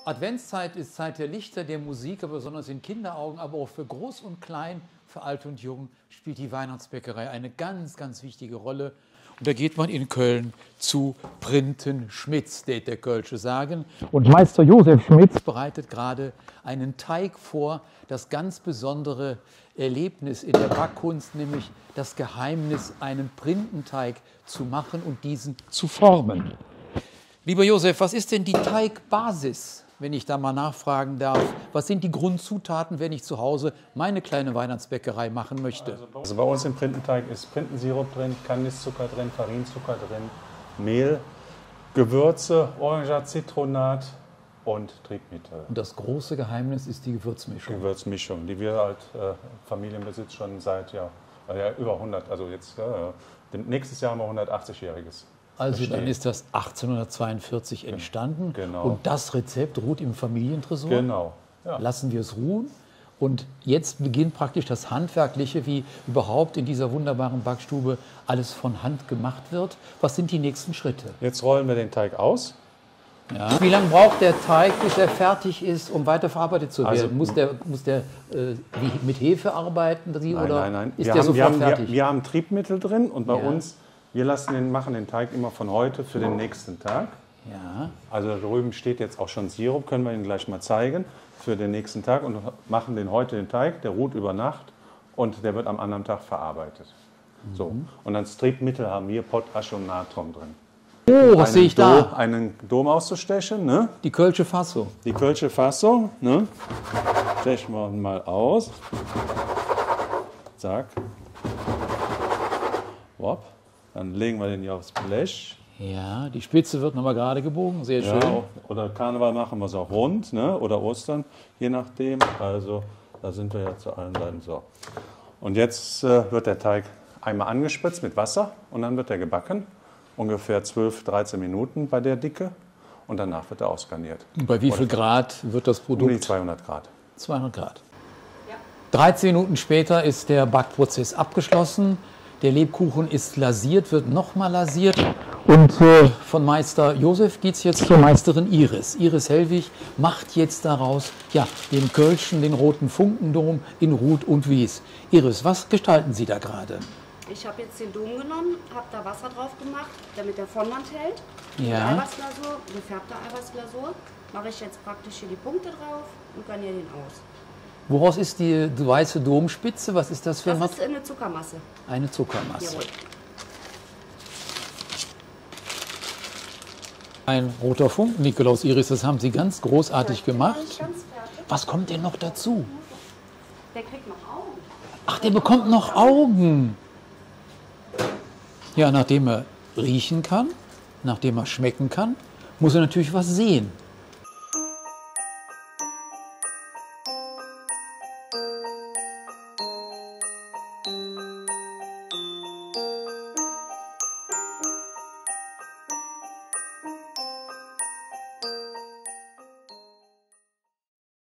Adventszeit ist Zeit der Lichter, der Musik, aber besonders in Kinderaugen, aber auch für Groß und Klein, für Alt und Jung spielt die Weihnachtsbäckerei eine ganz, ganz wichtige Rolle. Und da geht man in Köln zu Printen Schmitz, der Kölsche sagen. Und Meister Josef Schmitz bereitet gerade einen Teig vor, das ganz besondere Erlebnis in der Backkunst, nämlich das Geheimnis, einen Printenteig zu machen und diesen zu formen. Lieber Josef, was ist denn die Teigbasis, wenn ich da mal nachfragen darf? Was sind die Grundzutaten, wenn ich zu Hause meine kleine Weihnachtsbäckerei machen möchte? Also bei uns im Printenteig ist Printensirup drin, Kandiszucker drin, Farinzucker drin, Mehl, Gewürze, Orangat, Zitronat und Triebmittel. Und das große Geheimnis ist die Gewürzmischung. Die Gewürzmischung, die wir halt Familienbesitz schon seit über 100, also jetzt nächstes Jahr haben wir 180-jähriges. Also dann ist das 1842 entstanden. Genau. Und das Rezept ruht im Familientresor. Genau. Ja. Lassen wir es ruhen. Und jetzt beginnt praktisch das Handwerkliche, wie überhaupt in dieser wunderbaren Backstube alles von Hand gemacht wird. Was sind die nächsten Schritte? Jetzt rollen wir den Teig aus. Ja. Wie lange braucht der Teig, bis er fertig ist, um weiterverarbeitet zu werden? Also, muss der mit Hefe arbeiten? Nein. Ist der sofort fertig? Wir haben Triebmittel drin und bei uns, wir machen den Teig immer von heute für den nächsten Tag. Ja. Also da drüben steht jetzt auch schon Sirup, können wir Ihnen gleich mal zeigen, für den nächsten Tag. Und machen den Teig, der ruht über Nacht und der wird am anderen Tag verarbeitet. So. Und das Triebmittel haben wir Potash und Natron drin. Oh, was sehe ich da? Einen Dom auszustechen. Ne? Die Kölsche Fassung. Die Kölsche Fassung. Ne? Stechen wir mal aus. Zack. Wop. Dann legen wir den hier aufs Blech. Ja, die Spitze wird nochmal gerade gebogen, sehr schön. Ja, oder Karneval machen wir es auch rund, ne? Oder Ostern, je nachdem. Also da sind wir ja zu allen Seiten so. Und jetzt wird der Teig einmal angespritzt mit Wasser und dann wird er gebacken. Ungefähr 12, 13 Minuten bei der Dicke und danach wird er ausgarniert. Und bei wie viel Grad wird das Produkt? Um die 200 Grad. 200 Grad. Ja. 13 Minuten später ist der Backprozess abgeschlossen. Der Lebkuchen ist lasiert, wird nochmal lasiert. Und von Meister Josef geht es jetzt zur Meisterin Iris. Iris Hellwig macht jetzt daraus den Kölschen, den roten Funkendom in Rut und Wies. Iris, was gestalten Sie da gerade? Ich habe jetzt den Dom genommen, habe da Wasser drauf gemacht, damit der Fondant hält. Ja. Eiweißglasur, gefärbte Eiweißglasur. Mache ich jetzt praktisch hier die Punkte drauf und garniere den aus. Woraus ist die weiße Domspitze? Was ist das für ein Das ist eine Zuckermasse. Eine Zuckermasse. Jawohl. Ein roter Funken, Nikolaus, Iris, das haben Sie ganz großartig gemacht. Nicht ganz fertig. Was kommt denn noch dazu? Der kriegt noch Augen. Ach, der bekommt noch Augen. Ja, nachdem er riechen kann, nachdem er schmecken kann, muss er natürlich was sehen.